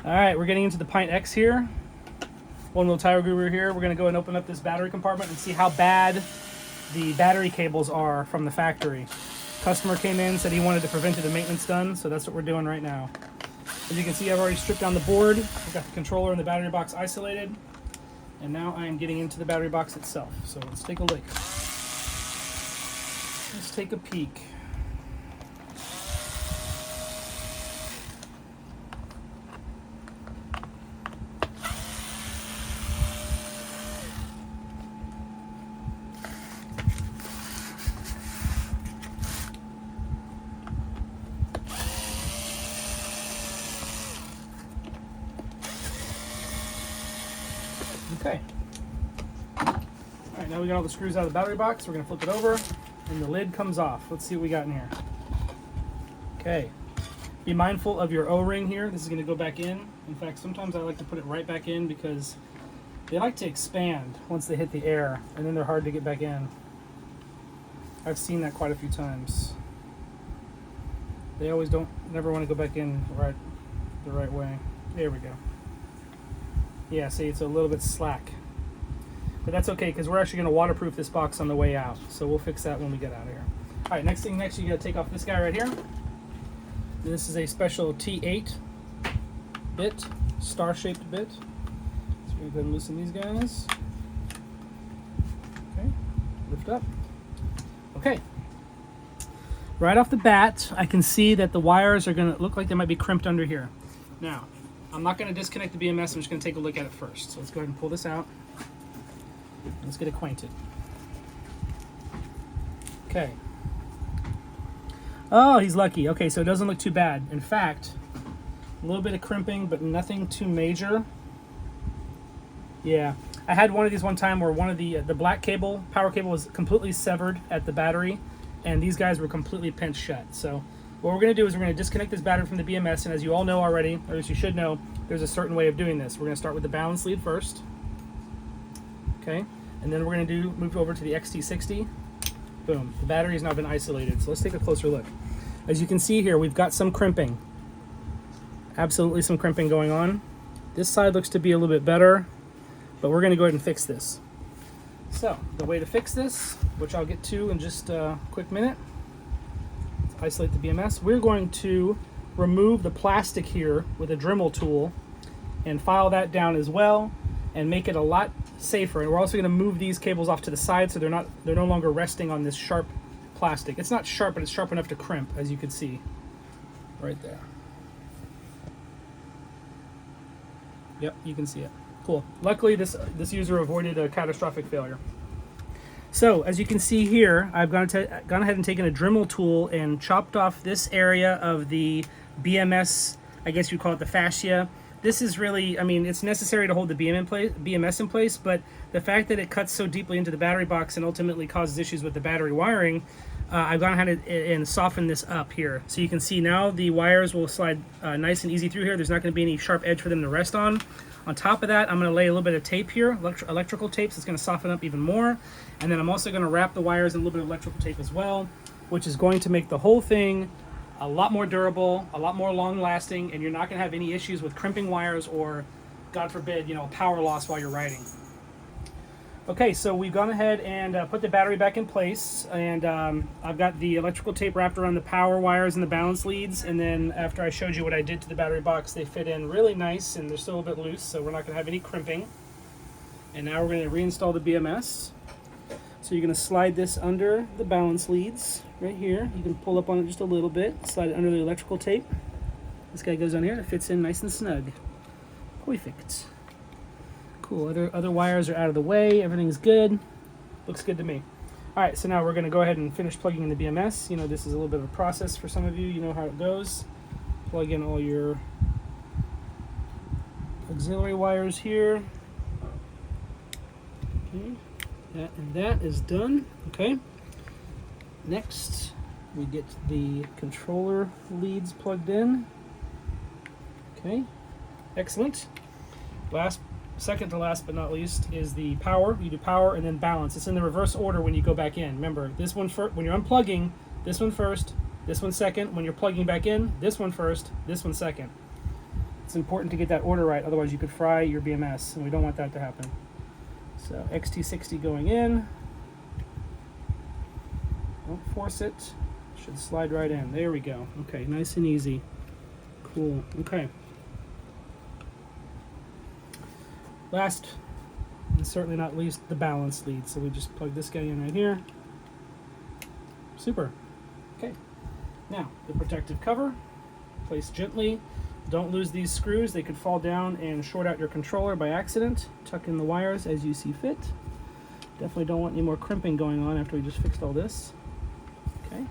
All right, we're getting into the Pint X here. Onewheel Tire Guru here. We're going to go and open up this battery compartment and see how bad the battery cables are from the factory. Customer came in, said he wanted the preventative maintenance done, so that's what we're doing right now. As you can see, I've already stripped down the board. I've got the controller and the battery box isolated. And now I am getting into the battery box itself. So let's take a look. Let's take a peek. Okay. Alright, now we got all the screws out of the battery box. We're going to flip it over and the lid comes off. Let's see what we got in here. Okay. Be mindful of your O-ring here. This is going to go back in. In fact, sometimes I like to put it right back in because they like to expand once they hit the air and then they're hard to get back in. I've seen that quite a few times. They always never want to go back in the right way. There we go. Yeah, see, it's a little bit slack. But that's okay, because we're actually going to waterproof this box on the way out. So we'll fix that when we get out of here. All right, next, you got to take off this guy right here. This is a special T8 bit, star-shaped bit. So we're going to go ahead and loosen these guys. Okay, lift up. Okay. Right off the bat, I can see that the wires are going to look like they might be crimped under here. Now, I'm not going to disconnect the BMS, I'm just going to take a look at it first. So let's go ahead and pull this out. Let's get acquainted. Okay. Oh, he's lucky. Okay, so it doesn't look too bad. In fact, a little bit of crimping, but nothing too major. Yeah, I had one of these one time where one of the black cable, power cable, was completely severed at the battery, and these guys were completely pinched shut. So what we're going to do is we're going to disconnect this battery from the BMS, and as you all know already, or as you should know, there's a certain way of doing this. We're going to start with the balance lead first. Okay, and then we're going to move over to the XT60. Boom, the battery has now been isolated. So let's take a closer look. As you can see here, we've got some crimping. Absolutely some crimping going on. This side looks to be a little bit better, but we're going to go ahead and fix this. So the way to fix this, which I'll get to in just a quick minute, let's isolate the BMS. We're going to remove the plastic here with a Dremel tool and file that down as well and make it a lot safer. And we're also going to move these cables off to the side so they're no longer resting on this sharp plastic. It's not sharp, but it's sharp enough to crimp, as you can see right there. Yep, you can see it. Cool. Luckily, this user avoided a catastrophic failure. So, as you can see here, I've gone ahead and taken a Dremel tool and chopped off this area of the BMS, I guess you'd call it the fascia. This is really, I mean, it's necessary to hold the BMS in place, but the fact that it cuts so deeply into the battery box and ultimately causes issues with the battery wiring, I've gone ahead and softened this up here. So you can see now the wires will slide nice and easy through here. There's not going to be any sharp edge for them to rest on. On top of that, I'm going to lay a little bit of tape here, electrical tape, so it's going to soften up even more. And then I'm also going to wrap the wires in a little bit of electrical tape as well, which is going to make the whole thing a lot more durable, a lot more long-lasting, and you're not going to have any issues with crimping wires or, God forbid, power loss while you're riding. Okay, so we've gone ahead and put the battery back in place, and I've got the electrical tape wrapped around the power wires and the balance leads, and then after I showed you what I did to the battery box, they fit in really nice, and they're still a bit loose, so we're not going to have any crimping. And now we're going to reinstall the BMS. So you're going to slide this under the balance leads right here. You can pull up on it just a little bit, slide it under the electrical tape. This guy goes on here, it fits in nice and snug. Perfect. Cool, other wires are out of the way, everything's good. Looks good to me. All right, so now we're going to go ahead and finish plugging in the BMS. This is a little bit of a process for some of you. You know how it goes. Plug in all your auxiliary wires here. Okay. That is done. Okay. Next, we get the controller leads plugged in. Okay. Excellent. Second to last but not least is the power. You do power and then balance. It's in the reverse order when you go back in. Remember, this one first, when you're unplugging, this one first, this one second. When you're plugging back in, this one first, this one second. It's It's important to get that order right, otherwise you could fry your BMS, and we don't want that to happen. So XT60 going in. Don't force it. Should slide right in. There we go. Okay, nice and easy. Cool. Okay. Last, and certainly not least, the balance lead. So we just plug this guy in right here. Super. Okay. Now, the protective cover. Place gently. Don't lose these screws. They could fall down and short out your controller by accident. Tuck in the wires as you see fit. Definitely don't want any more crimping going on after we just fixed all this. Okay.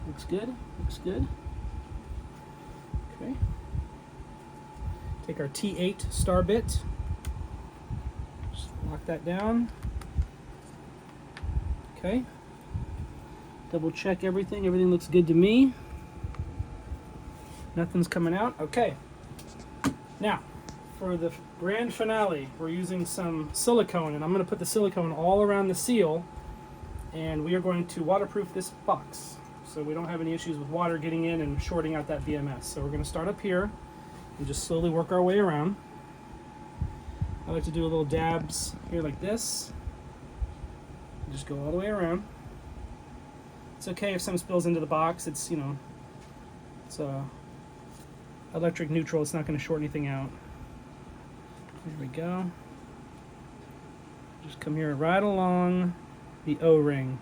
Looks good. Looks good. Okay. Take our T8 star bit. Just lock that down. Okay. Double check everything. Everything looks good to me. Nothing's coming out. Okay. Now, for the grand finale, we're using some silicone, and I'm going to put the silicone all around the seal, and we are going to waterproof this box so we don't have any issues with water getting in and shorting out that BMS. So we're going to start up here and just slowly work our way around. I like to do a little dabs here like this. Just go all the way around. It's okay if some spills into the box. It's, you know, it's electric neutral. It's not going to short anything out. Here we go. Just come here right along the O-ring,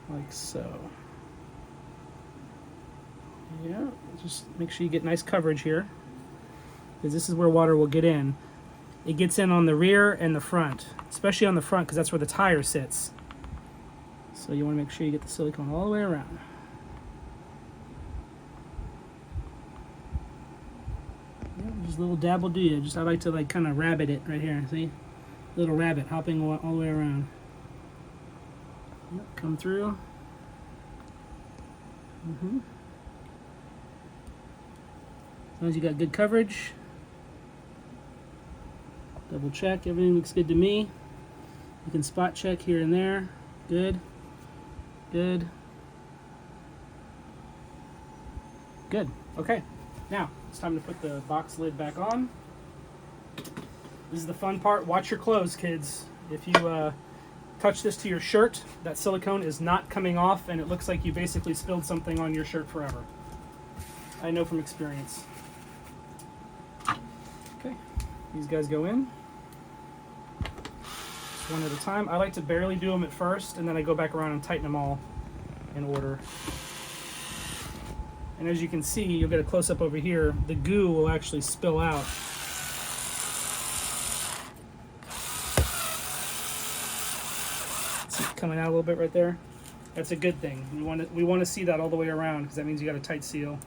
like so. Yeah, just make sure you get nice coverage here, because this is where water will get in. It gets in on the rear and the front, especially on the front because that's where the tire sits. So you want to make sure you get the silicone all the way around. Yeah, just a little dab will do you. Just I like to like kind of rabbit it right here. See, little rabbit hopping all the way around. Yep, come through. As long as you got good coverage. Double check, everything looks good to me. You can spot check here and there. Good. Good. Good. Okay. Now, it's time to put the box lid back on. This is the fun part. Watch your clothes, kids. If you touch this to your shirt, that silicone is not coming off, and it looks like you basically spilled something on your shirt forever. I know from experience. Okay. These guys go in. Just one at a time. I like to barely do them at first, and then I go back around and tighten them all in order. And as you can see, you'll get a close-up over here, the goo will actually spill out. See it coming out a little bit right there? That's a good thing. We want to see that all the way around, because that means you got a tight seal.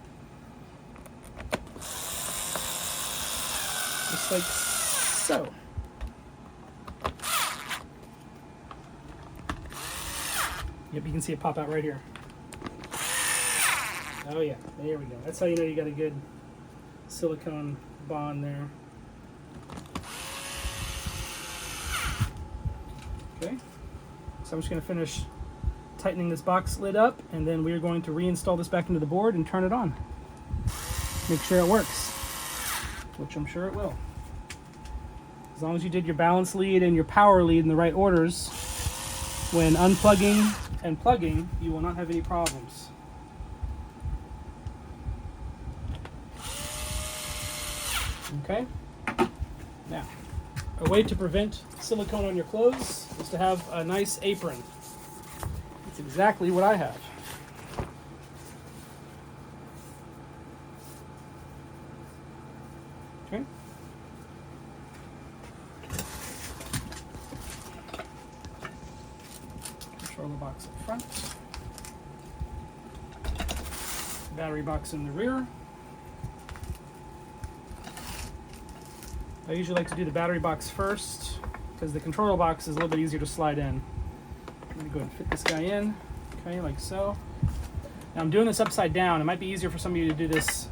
Just like so. Yep, you can see it pop out right here. Oh yeah, there we go. That's how you know you got a good silicone bond there. Okay, so I'm just going to finish tightening this box lid up, and then we are going to reinstall this back into the board and turn it on. Make sure it works, which I'm sure it will. As long as you did your balance lead and your power lead in the right orders, when unplugging and plugging, you will not have any problems. Okay, now, a way to prevent silicone on your clothes is to have a nice apron. That's exactly what I have. Okay. Controller box up front. Battery box in the rear. I usually like to do the battery box first because the controller box is a little bit easier to slide in. I'm going to go ahead and fit this guy in, okay, like so. Now I'm doing this upside down. It might be easier for some of you to do this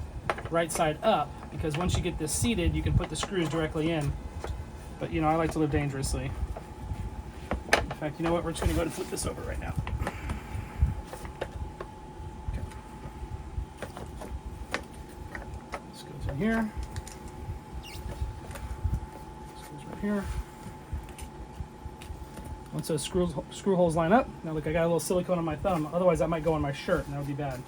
right side up because once you get this seated, you can put the screws directly in. But you know, I like to live dangerously. In fact, you know what? We're just going to go ahead and flip this over right now. Okay. This goes here. Screws right here. Once those screw holes line up, now look, I got a little silicone on my thumb. Otherwise, that might go on my shirt, and that would be bad.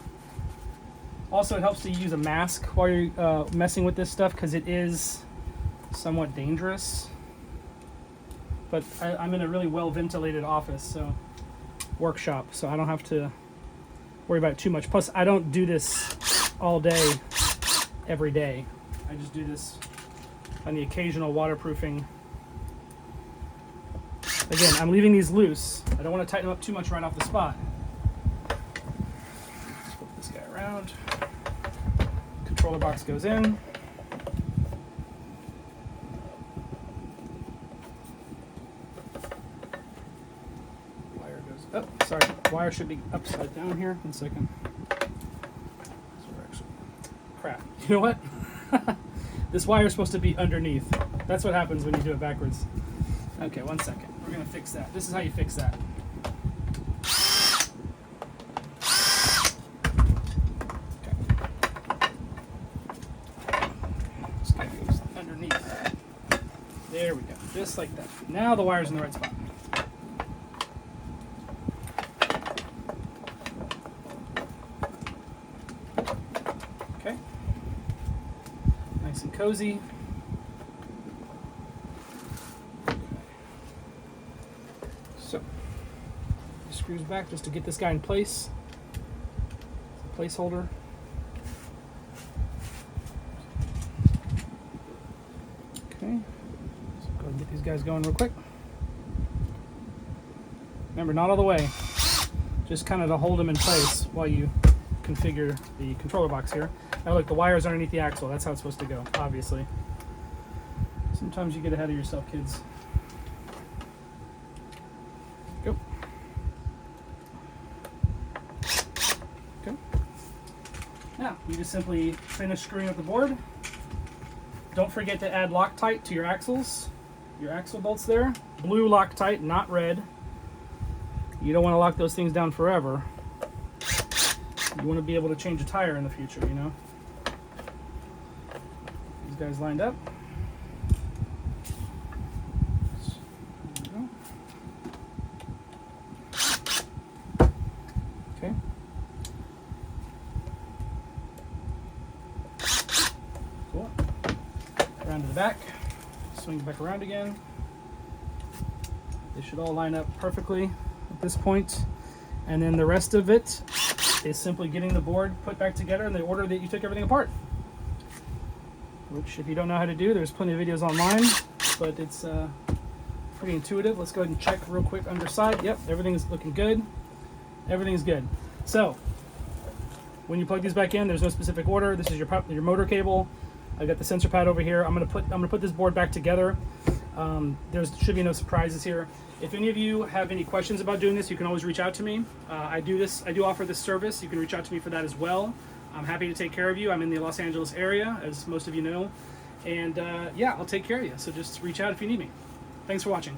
Also, it helps to use a mask while you're messing with this stuff because it is somewhat dangerous. But I'm in a really well ventilated office, so workshop, so I don't have to worry about it too much. Plus, I don't do this all day, every day. I just do this on the occasional waterproofing. Again, I'm leaving these loose. I don't want to tighten them up too much right off the spot. Let's flip this guy around. Controller box goes in. Wire goes up. Sorry, wire should be upside down here. 1 second. Crap. You know what? This wire is supposed to be underneath. That's what happens when you do it backwards. Okay, 1 second. We're going to fix that. This is how you fix that. This guy goes underneath. There we go. Just like that. Now the wire's in the right spot. Okay. Nice and cozy. So, screws back just to get this guy in place. It's a placeholder. Okay, so go ahead and get these guys going real quick. Remember, not all the way, just kind of to hold them in place while you configure the controller box here. Now look, the wire's underneath the axle. That's how it's supposed to go, obviously. Sometimes you get ahead of yourself, kids. Go. Okay. Now, you just simply finish screwing up the board. Don't forget to add Loctite to your axles. Your axle bolts there. Blue Loctite, not red. You don't want to lock those things down forever. You want to be able to change a tire in the future, you know. These guys lined up. Okay. Cool. Around to the back. Swing it back around again. They should all line up perfectly at this point. And then the rest of it is simply getting the board put back together in the order that you took everything apart. Which, if you don't know how to do, there's plenty of videos online, but it's pretty intuitive. Let's go ahead and check real quick underside. Yep, everything's looking good. Everything's good. So, when you plug these back in, there's no specific order. This is your motor cable. I've got the sensor pad over here. I'm gonna put this board back together. There should be no surprises here. If any of you have any questions about doing this, you can always reach out to me. I do offer this service. You can reach out to me for that as well. I'm happy to take care of you. I'm in the Los Angeles area, as most of you know. And yeah, I'll take care of you. So just reach out if you need me. Thanks for watching.